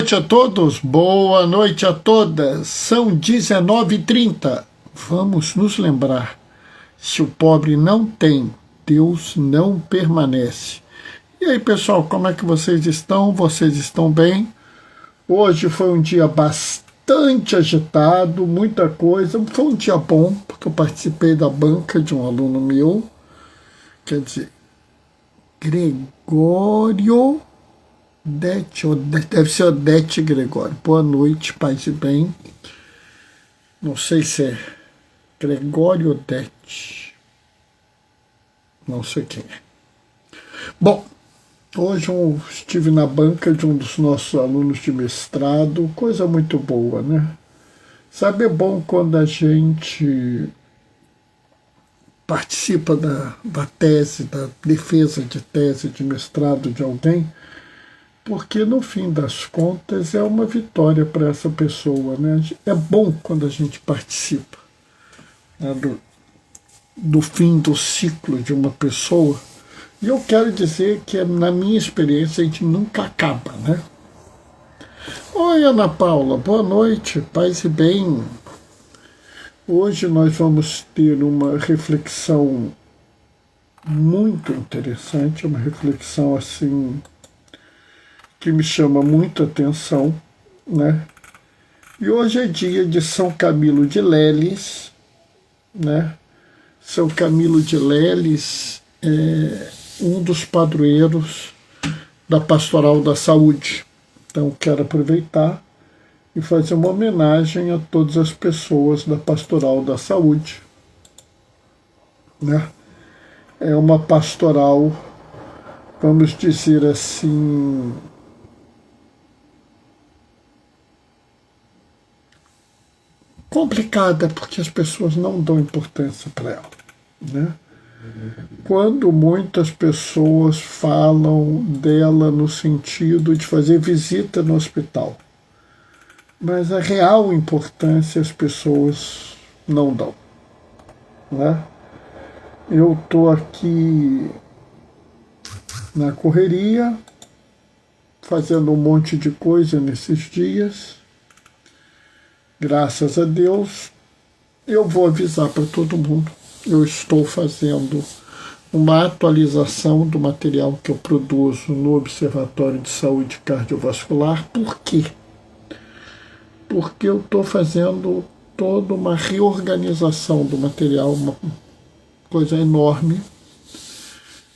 noite a todos, boa noite a todas. São 19h30. Vamos nos lembrar, se o pobre não tem, Deus não permanece. E aí, pessoal, como é que vocês estão? Vocês estão bem? Hoje foi um dia bastante agitado, muita coisa. Foi um dia bom, porque eu participei da banca de um aluno meu, quer dizer, Gregório deve ser Odete Gregório. Boa noite, paz e bem. Não sei se é Gregório Odete. Não sei quem é. Bom, hoje eu estive na banca de um dos nossos alunos de mestrado. Coisa muito boa, né? Sabe, é bom quando a gente participa da tese, da defesa de tese de mestrado de alguém, porque no fim das contas é uma vitória para essa pessoa, né? É bom quando a gente participa, né, do fim do ciclo de uma pessoa. E eu quero dizer que, na minha experiência, a gente nunca acaba, né? Oi, Ana Paula, boa noite, paz e bem. Hoje nós vamos ter uma reflexão muito interessante, uma reflexão assim que me chama muita atenção, né? E hoje é dia de São Camilo de Leles, né? São Camilo de Leles é um dos padroeiros da Pastoral da Saúde. Então quero aproveitar e fazer uma homenagem a todas as pessoas da Pastoral da Saúde, né? É uma pastoral, vamos dizer assim, complicada, porque as pessoas não dão importância para ela, né? Quando muitas pessoas falam dela no sentido de fazer visita no hospital, mas a real importância as pessoas não dão, né? Eu estou aqui na correria, fazendo um monte de coisa nesses dias. Graças a Deus, eu vou avisar para todo mundo. Eu estou fazendo uma atualização do material que eu produzo no Observatório de Saúde Cardiovascular. Por quê? Porque eu estou fazendo toda uma reorganização do material, uma coisa enorme.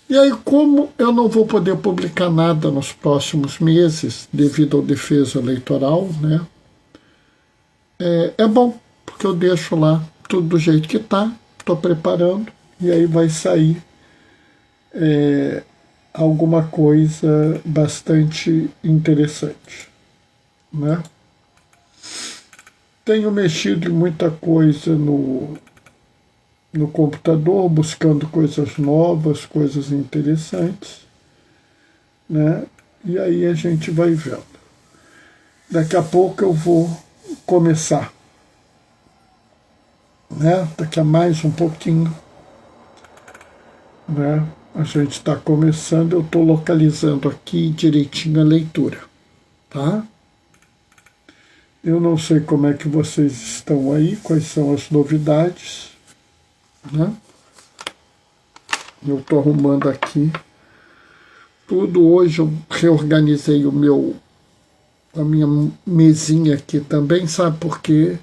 E aí, como eu não vou poder publicar nada nos próximos meses, devido ao defeso eleitoral, né? É bom, porque eu deixo lá tudo do jeito que está, estou preparando, e aí vai sair alguma coisa bastante interessante, né? Tenho mexido em muita coisa no computador, buscando coisas novas, coisas interessantes, né? E aí a gente vai vendo. Daqui a pouco eu vou começar, né? Daqui a mais um pouquinho, né? A gente está começando, eu estou localizando aqui direitinho a leitura, tá? Eu não sei como é que vocês estão aí, quais são as novidades, né? Eu estou arrumando aqui tudo. Hoje eu reorganizei a minha mesinha aqui também, sabe por quê?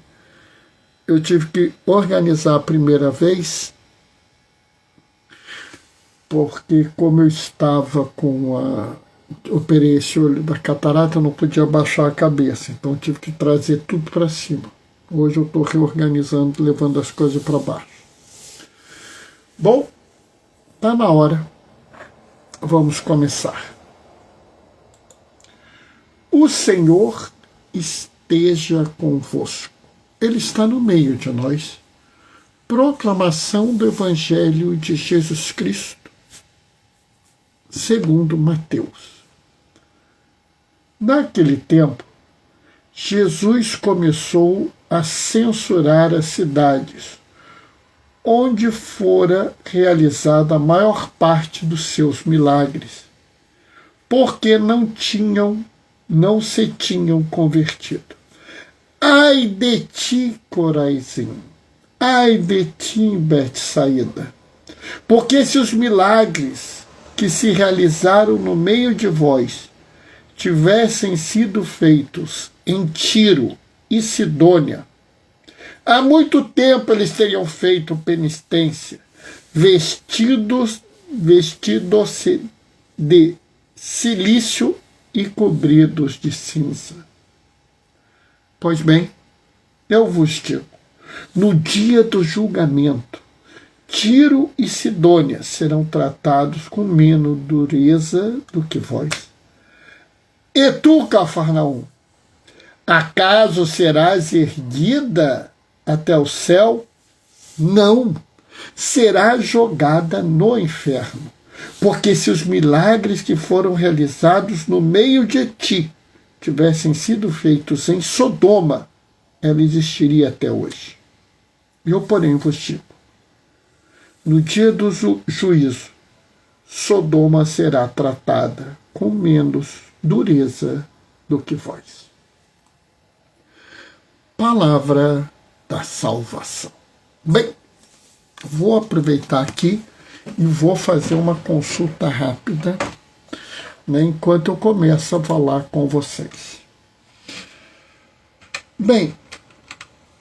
Eu tive que organizar a primeira vez, porque como eu estava operei esse olho da catarata, eu não podia baixar a cabeça, então eu tive que trazer tudo para cima. Hoje eu estou reorganizando, levando as coisas para baixo. Bom, está na hora. Vamos começar. O Senhor esteja convosco. Ele está no meio de nós. Proclamação do Evangelho de Jesus Cristo, segundo Mateus. Naquele tempo, Jesus começou a censurar as cidades onde fora realizada a maior parte dos seus milagres, porque não tinham não se tinham convertido. Ai de ti, Corazim! Ai de ti, Betsaída! Porque se os milagres que se realizaram no meio de vós tivessem sido feitos em Tiro e Sidônia, há muito tempo eles teriam feito penitência, vestidos de silício e cobridos de cinza. Pois bem, eu vos digo, no dia do julgamento, Tiro e Sidônia serão tratados com menos dureza do que vós. E tu, Cafarnaum, acaso serás erguida até o céu? Não, será jogada no inferno. Porque se os milagres que foram realizados no meio de ti tivessem sido feitos em Sodoma, ela existiria até hoje. Eu, porém, vos digo, no dia do juízo, Sodoma será tratada com menos dureza do que vós. Palavra da salvação. Bem, vou aproveitar aqui e vou fazer uma consulta rápida, né, enquanto eu começo a falar com vocês. Bem,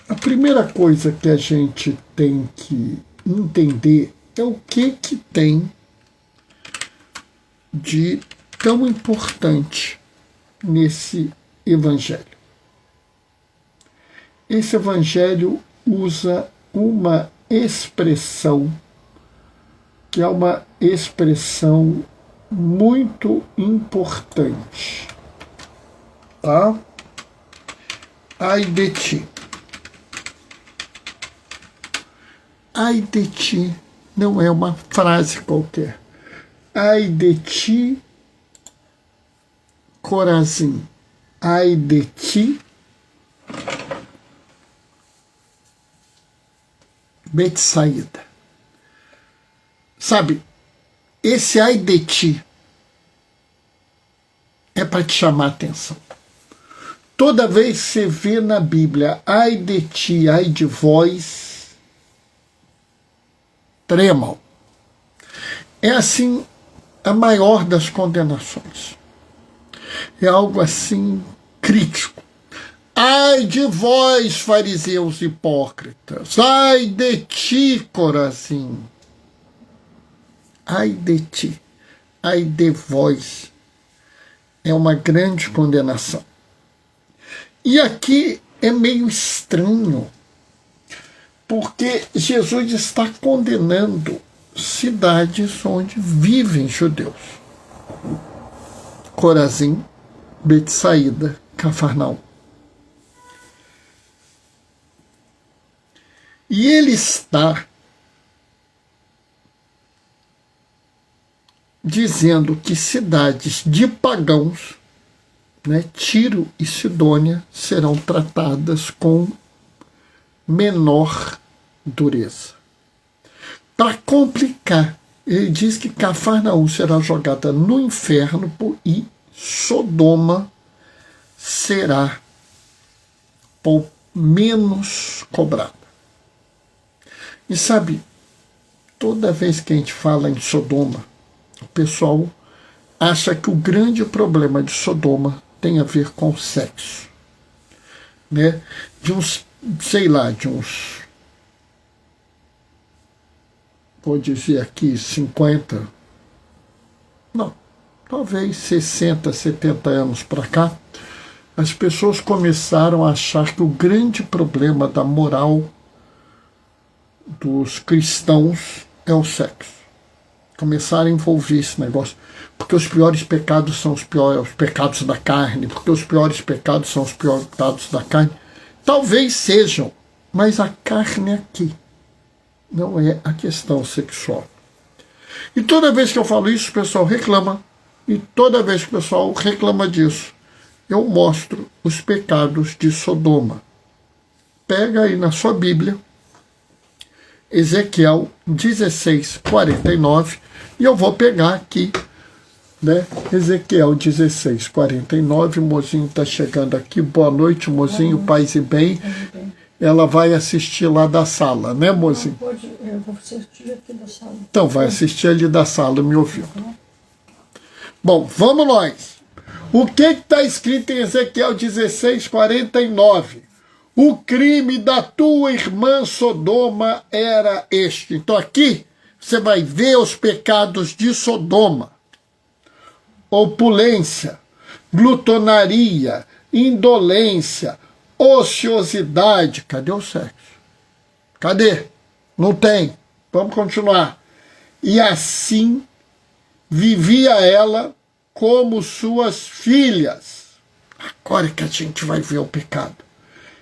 a primeira coisa que a gente tem que entender é o que tem de tão importante nesse evangelho. Esse evangelho usa uma expressão que é uma expressão muito importante, tá? Ai de ti. Ai de ti não é uma frase qualquer. Ai de ti, Corazim. Ai de ti, Betsaída. Sabe, esse ai de ti é para te chamar a atenção. Toda vez que você vê na Bíblia ai de ti, ai de vós, tremam. É assim a maior das condenações. É algo assim crítico. Ai de vós, fariseus hipócritas! Ai de ti, Corazim! Ai de ti! Ai de vós! É uma grande condenação. E aqui é meio estranho, porque Jesus está condenando cidades onde vivem judeus. Corazim, Betsaída, Cafarnaum. E ele está dizendo que cidades de pagãos, né, Tiro e Sidônia, serão tratadas com menor dureza. Para complicar, ele diz que Cafarnaum será jogada no inferno e Sodoma será menos cobrada. E sabe, toda vez que a gente fala em Sodoma, o pessoal acha que o grande problema de Sodoma tem a ver com o sexo. Né? De uns, vou dizer aqui, 50, não, talvez 60, 70 anos para cá, as pessoas começaram a achar que o grande problema da moral dos cristãos é o sexo. Começaram a envolver esse negócio. Porque os piores pecados são os pecados da carne. Porque os piores pecados são os piores pecados da carne. Talvez sejam, mas a carne aqui não é a questão sexual. E toda vez que eu falo isso, o pessoal reclama. E toda vez que o pessoal reclama disso, eu mostro os pecados de Sodoma. Pega aí na sua Bíblia, Ezequiel 16:49, e eu vou pegar aqui né? Ezequiel 16:49, o mozinho está chegando aqui. Boa noite, mozinho, paz e bem. Ela vai assistir lá da sala, né, mozinho? Eu vou assistir aqui da sala. Então, vai assistir ali da sala, me ouvindo. Bom, vamos nós. O que está escrito em Ezequiel 16:49? O crime da tua irmã Sodoma era este. Então aqui você vai ver os pecados de Sodoma. Opulência, glutonaria, indolência, ociosidade. Cadê o sexo? Cadê? Não tem. Vamos continuar. E assim vivia ela como suas filhas. Agora que a gente vai ver o pecado.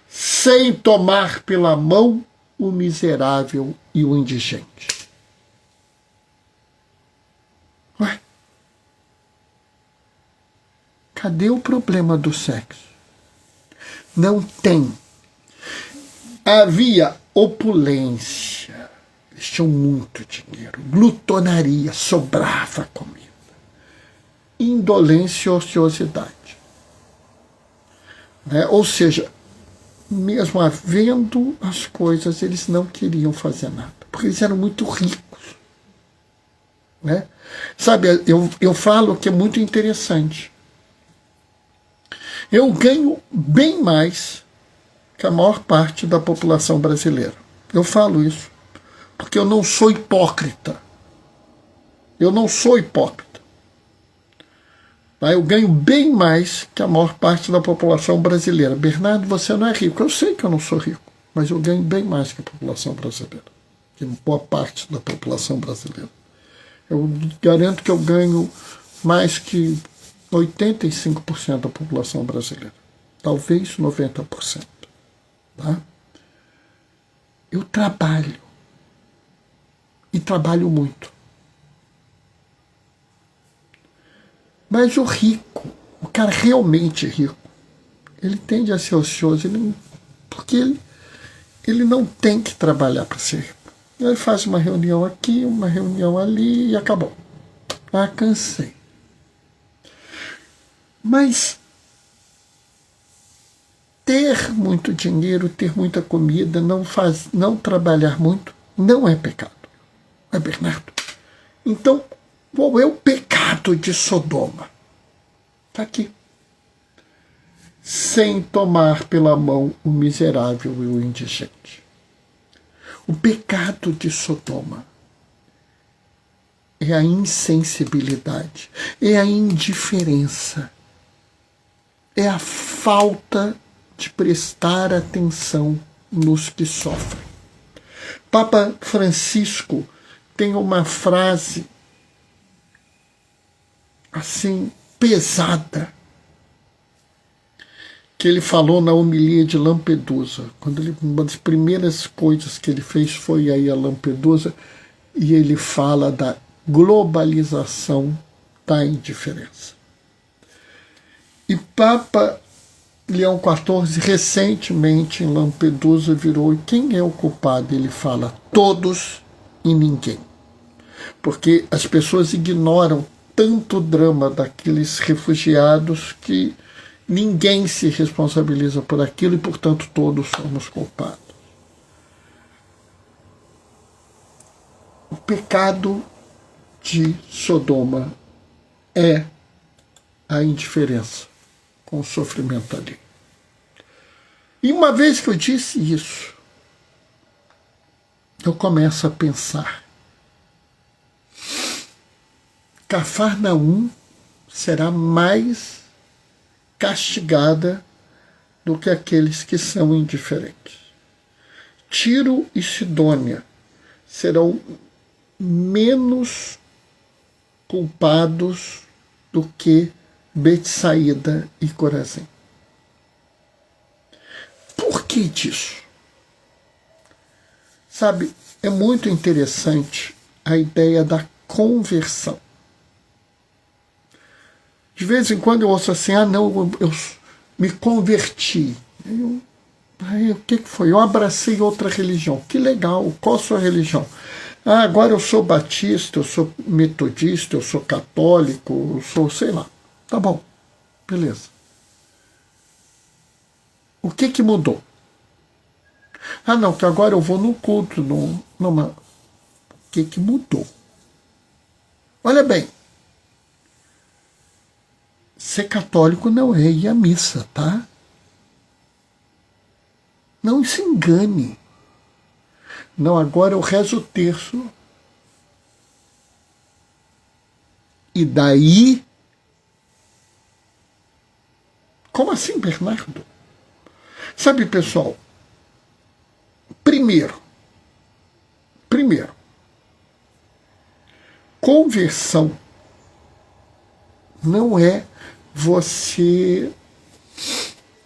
Sem tomar pela mão o miserável e o indigente. Ué? Cadê o problema do sexo? Não tem. Havia opulência. Eles tinham muito dinheiro. Glutonaria, sobrava comida. Indolência e ociosidade. Né? Ou seja, mesmo havendo as coisas, eles não queriam fazer nada. Porque eles eram muito ricos. Né? Sabe, eu falo que é muito interessante. Eu ganho bem mais que a maior parte da população brasileira. Eu falo isso porque eu não sou hipócrita. Eu não sou hipócrita. Eu ganho bem mais que a maior parte da população brasileira. Bernardo, você não é rico. Eu sei que eu não sou rico, mas eu ganho bem mais que a população brasileira. Que boa parte da população brasileira. Eu garanto que eu ganho mais que 85% da população brasileira. Talvez 90%. Tá? Eu trabalho. E trabalho muito. Mas o rico, o cara realmente rico, ele tende a ser ocioso, porque ele não tem que trabalhar para ser rico. Ele faz uma reunião aqui, uma reunião ali e acabou. Ah, cansei. Mas ter muito dinheiro, ter muita comida, não trabalhar muito, não é pecado. É, Bernardo? Então, qual é o pecado de Sodoma? Está aqui. Sem tomar pela mão o miserável e o indigente. O pecado de Sodoma é a insensibilidade, é a indiferença, é a falta de prestar atenção nos que sofrem. Papa Francisco tem uma frase assim pesada que ele falou na homilia de Lampedusa. Uma das primeiras coisas que ele fez foi aí a Lampedusa, e ele fala da globalização da indiferença. E Papa Leão XIV, recentemente em Lampedusa, virou, e quem é o culpado? Ele fala, todos e ninguém. Porque as pessoas ignoram tanto drama daqueles refugiados que ninguém se responsabiliza por aquilo e, portanto, todos somos culpados. O pecado de Sodoma é a indiferença com o sofrimento ali. E uma vez que eu disse isso, eu começo a pensar. Cafarnaum será mais castigada do que aqueles que são indiferentes. Tiro e Sidônia serão menos culpados do que Betsaída e Corazim. Por que disso? Sabe, é muito interessante a ideia da conversão. De vez em quando eu ouço assim, não, eu me converti. Aí o que foi? Eu abracei outra religião. Que legal, qual a sua religião? Ah, agora eu sou batista, eu sou metodista, eu sou católico, eu sou, sei lá. Tá bom, beleza. O que mudou? Ah, não, que agora eu vou no culto. Não, mas o que mudou? Olha bem, ser católico não é ir à missa, tá? Não se engane. Não, agora eu rezo o terço. E daí... Como assim, Bernardo? Sabe, pessoal, primeiro, conversão não é você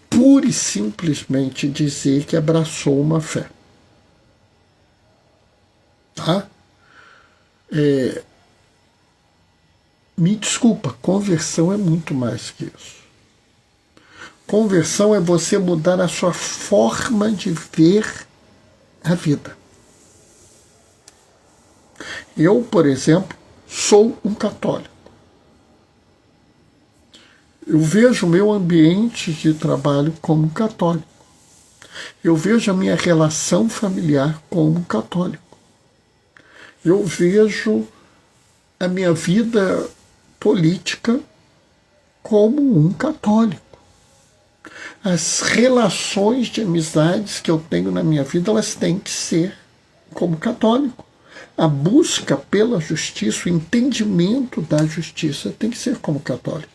pura e simplesmente dizer que abraçou uma fé. Tá? Me desculpa, conversão é muito mais que isso. Conversão é você mudar a sua forma de ver a vida. Eu, por exemplo, sou um católico. Eu vejo o meu ambiente de trabalho como católico. Eu vejo a minha relação familiar como católico. Eu vejo a minha vida política como um católico. As relações de amizades que eu tenho na minha vida, elas têm que ser como católico. A busca pela justiça, o entendimento da justiça tem que ser como católico.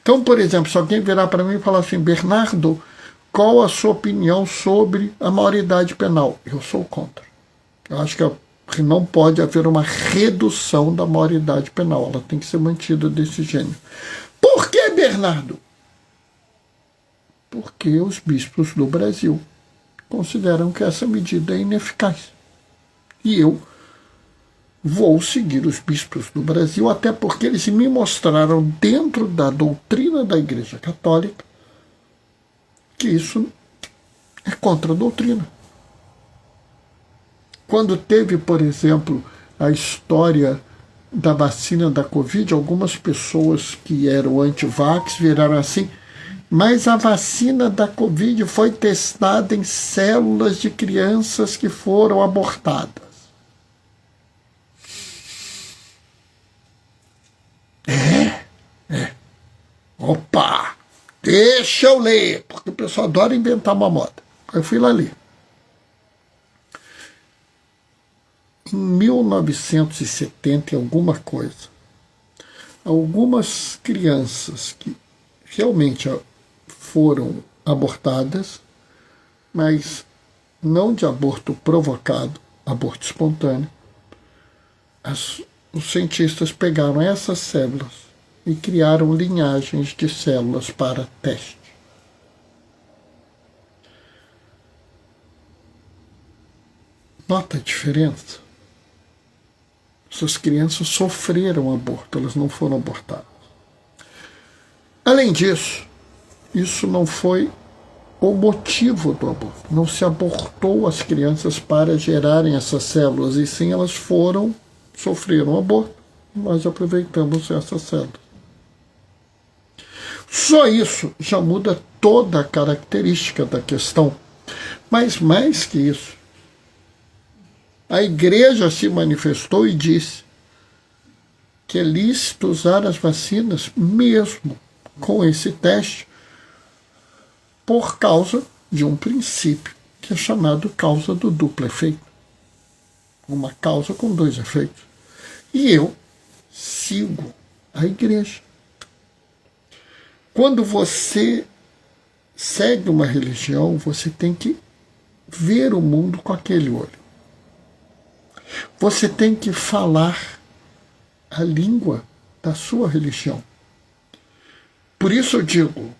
Então, por exemplo, se alguém virar para mim e falar assim, Bernardo, qual a sua opinião sobre a maioridade penal? Eu sou contra. Eu acho que não pode haver uma redução da maioridade penal. Ela tem que ser mantida desse gênero. Por que, Bernardo? Porque os bispos do Brasil consideram que essa medida é ineficaz. E eu vou seguir os bispos do Brasil, até porque eles me mostraram dentro da doutrina da Igreja Católica que isso é contra a doutrina. Quando teve, por exemplo, a história da vacina da Covid, algumas pessoas que eram anti-vax viraram assim, mas a vacina da Covid foi testada em células de crianças que foram abortadas. Opa! Deixa eu ler, porque o pessoal adora inventar uma moda. Eu fui lá ler. Em 1970 e alguma coisa, algumas crianças que realmente foram abortadas, mas não de aborto provocado, aborto espontâneo, os cientistas pegaram essas células e criaram linhagens de células para teste. Nota a diferença? Essas crianças sofreram aborto, elas não foram abortadas. Além disso, isso não foi o motivo do aborto. Não se abortou as crianças para gerarem essas células, e sim elas sofreram aborto. Nós aproveitamos essas células. Só isso já muda toda a característica da questão. Mas mais que isso, a Igreja se manifestou e disse que é lícito usar as vacinas mesmo com esse teste por causa de um princípio que é chamado causa do duplo efeito. Uma causa com dois efeitos. E eu sigo a Igreja. Quando você segue uma religião, você tem que ver o mundo com aquele olho. Você tem que falar a língua da sua religião. Por isso eu digo,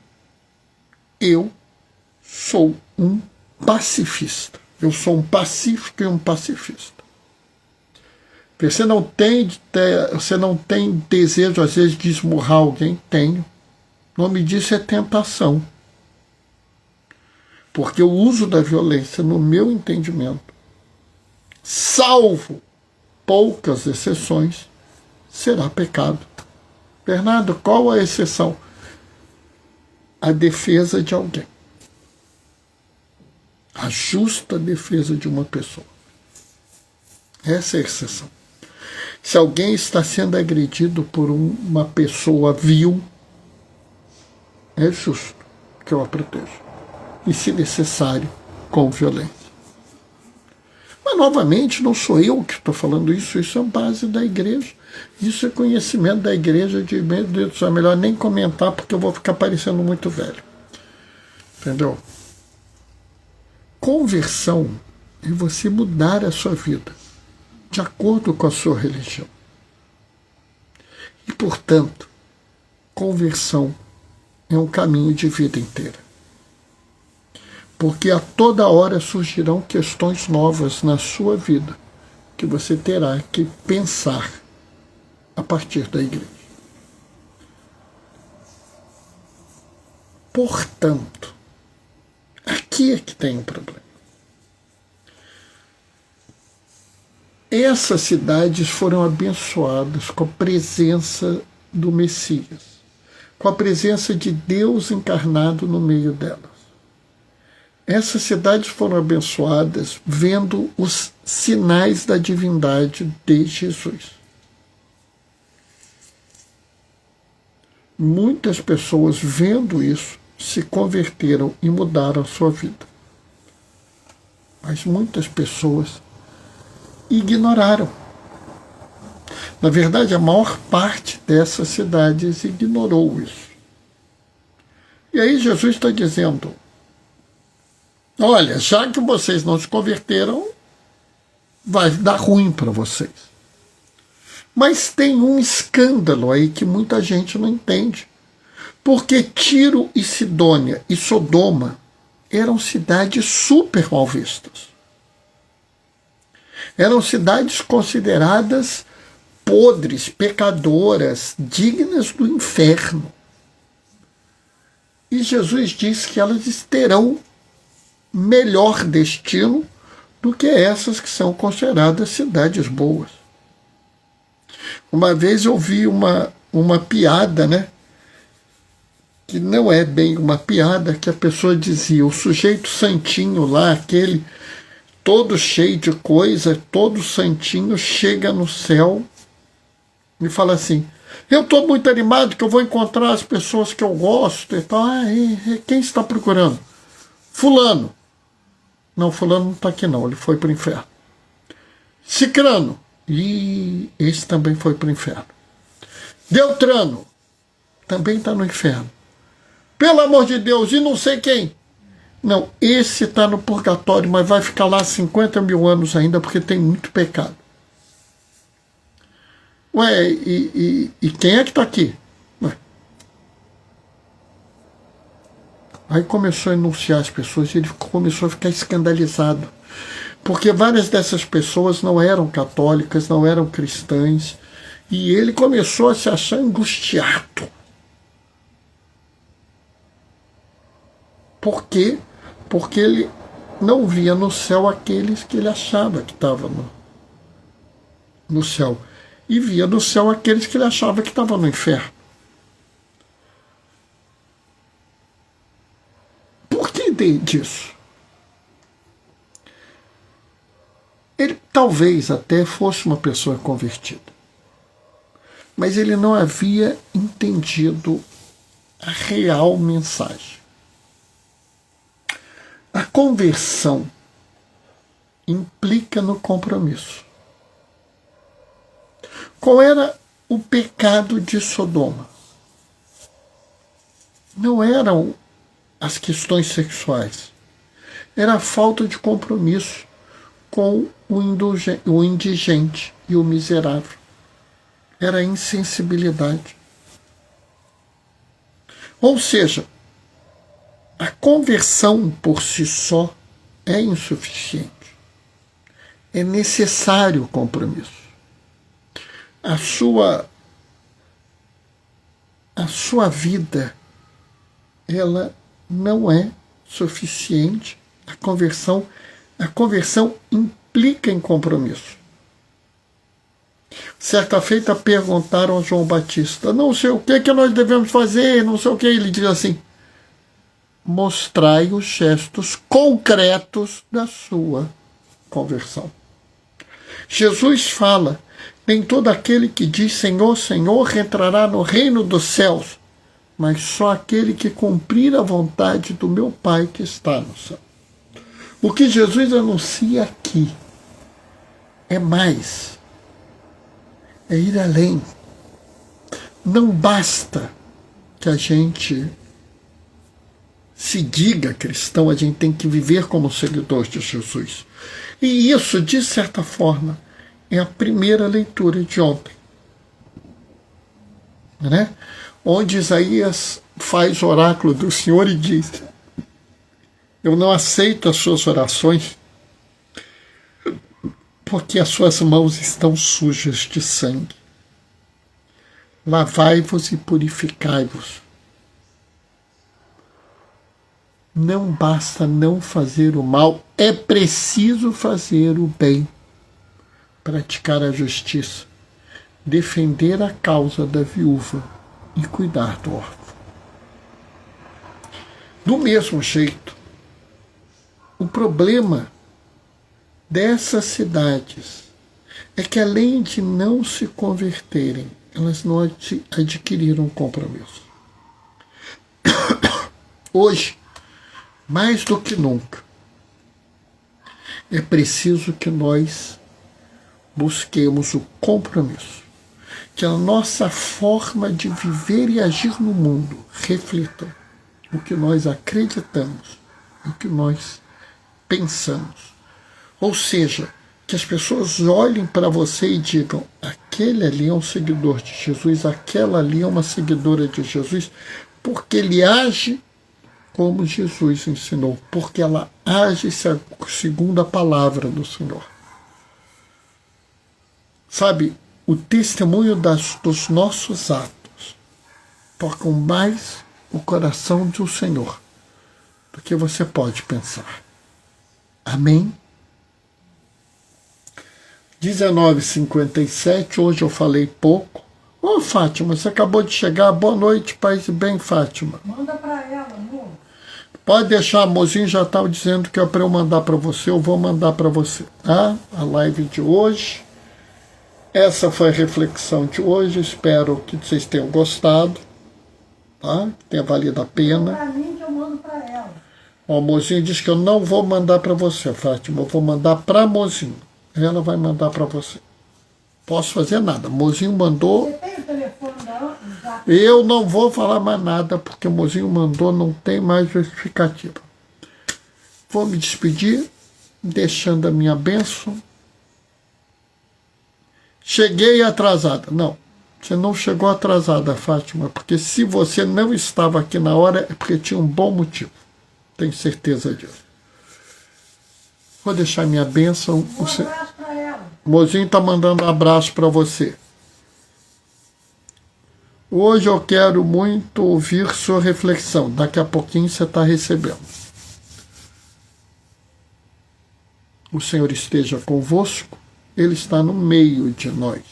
eu sou um pacifista. Eu sou um pacífico e um pacifista. Você não tem desejo, às vezes, de esmurrar alguém? Tenho. O nome disso é tentação. Porque o uso da violência, no meu entendimento, salvo poucas exceções, será pecado. Bernardo, qual a exceção? A defesa de alguém. A justa defesa de uma pessoa. Essa é a exceção. Se alguém está sendo agredido por uma pessoa vil, é justo que eu a proteja. E, se necessário, com violência. Mas, novamente, não sou eu que estou falando isso, isso é base da igreja. Isso é conhecimento da igreja de, meu Deus do céu, é melhor nem comentar porque eu vou ficar parecendo muito velho. Entendeu? Conversão é você mudar a sua vida de acordo com a sua religião. E, portanto, conversão é um caminho de vida inteira. Porque a toda hora surgirão questões novas na sua vida que você terá que pensar a partir da igreja. Portanto, aqui é que tem um problema. Essas cidades foram abençoadas com a presença do Messias, com a presença de Deus encarnado no meio delas. Essas cidades foram abençoadas vendo os sinais da divindade de Jesus. Muitas pessoas, vendo isso, se converteram e mudaram a sua vida. Mas muitas pessoas ignoraram. Na verdade, a maior parte dessas cidades ignorou isso. E aí Jesus está dizendo: olha, já que vocês não se converteram, vai dar ruim para vocês. Mas tem um escândalo aí que muita gente não entende. Porque Tiro e Sidônia e Sodoma eram cidades super mal vistas. Eram cidades consideradas podres, pecadoras, dignas do inferno. E Jesus diz que elas terão melhor destino do que essas que são consideradas cidades boas. Uma vez eu vi uma piada, né? Que não é bem uma piada, que a pessoa dizia: o sujeito santinho lá, aquele todo cheio de coisa, todo santinho, chega no céu e fala assim: eu estou muito animado que eu vou encontrar as pessoas que eu gosto e tal. Quem está procurando? Fulano. Não, fulano não está aqui não, ele foi para o inferno. Cicrano. E esse também foi para o inferno. Beltrano. Também está no inferno. Pelo amor de Deus, e não sei quem. Não, esse está no purgatório, mas vai ficar lá 50 mil anos ainda, porque tem muito pecado. Ué, e quem é que está aqui? Ué. Aí começou a enunciar as pessoas e ele começou a ficar escandalizado. Porque várias dessas pessoas não eram católicas, não eram cristãs, e ele começou a se achar angustiado. Por quê? Porque ele não via no céu aqueles que ele achava que estavam no céu. E via no céu aqueles que ele achava que estavam no inferno. Por que disso? Ele talvez até fosse uma pessoa convertida. Mas ele não havia entendido a real mensagem. A conversão implica no compromisso. Qual era o pecado de Sodoma? Não eram as questões sexuais. Era a falta de compromisso com o indigente e o miserável. Era a insensibilidade. Ou seja, a conversão por si só é insuficiente. É necessário o compromisso. A sua vida, ela não é suficiente. A conversão implica em compromisso. Certa feita perguntaram a João Batista, não sei o que nós devemos fazer, não sei o que. Ele diz assim, mostrai os gestos concretos da sua conversão. Jesus fala, nem todo aquele que diz Senhor, Senhor entrará no reino dos céus, mas só aquele que cumprir a vontade do meu Pai que está no céu. O que Jesus anuncia aqui é mais, é ir além. Não basta que a gente se diga cristão, a gente tem que viver como seguidor de Jesus. E isso, de certa forma, é a primeira leitura de ontem, né? Onde Isaías faz o oráculo do Senhor e diz, eu não aceito as suas orações porque as suas mãos estão sujas de sangue. Lavai-vos e purificai-vos. Não basta não fazer o mal, é preciso fazer o bem, praticar a justiça, defender a causa da viúva e cuidar do órfão. Do mesmo jeito, o problema dessas cidades é que, além de não se converterem, elas não adquiriram compromisso. Hoje, mais do que nunca, é preciso que nós busquemos o compromisso, que a nossa forma de viver e agir no mundo reflita o que nós acreditamos, o que nós pensamos. Ou seja, que as pessoas olhem para você e digam, aquele ali é um seguidor de Jesus, aquela ali é uma seguidora de Jesus, porque ele age como Jesus ensinou, porque ela age segundo a palavra do Senhor. Sabe, o testemunho dos nossos atos tocam mais o coração do Senhor do que você pode pensar. Amém? 19h57, hoje eu falei pouco. Ô, Fátima, você acabou de chegar, boa noite, paz e bem, Fátima. Manda para ela, amor. Pode deixar, mozinho já estava dizendo que é para eu mandar para você, eu vou mandar para você, tá? A live de hoje. Essa foi a reflexão de hoje, espero que vocês tenham gostado, tá? Que tenha valido a pena. Para mim que eu mando para ela. O mozinho disse que eu não vou mandar para você, Fátima, eu vou mandar para mozinho. Ela vai mandar para você. Posso fazer nada. O mozinho mandou. Você tem o telefone da Eu não vou falar mais nada, porque o mozinho mandou, não tem mais justificativa. Vou me despedir, deixando a minha bênção. Cheguei atrasada. Não, você não chegou atrasada, Fátima, porque se você não estava aqui na hora, é porque tinha um bom motivo. Tenho certeza disso. Vou deixar minha bênção. Um abraço para ela. O mozinho está mandando um abraço para você. Hoje eu quero muito ouvir sua reflexão. Daqui a pouquinho você está recebendo. O Senhor esteja convosco. Ele está no meio de nós.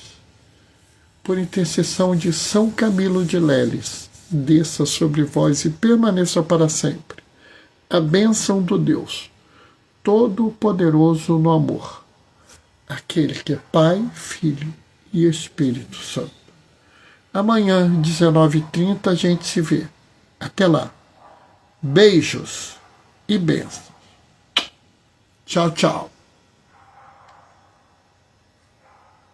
Por intercessão de São Camilo de Leles, desça sobre vós e permaneça para sempre a bênção do Deus Todo-Poderoso no amor, aquele que é Pai, Filho e Espírito Santo. Amanhã, 19h30, a gente se vê. Até lá. Beijos e bênçãos. Tchau, tchau.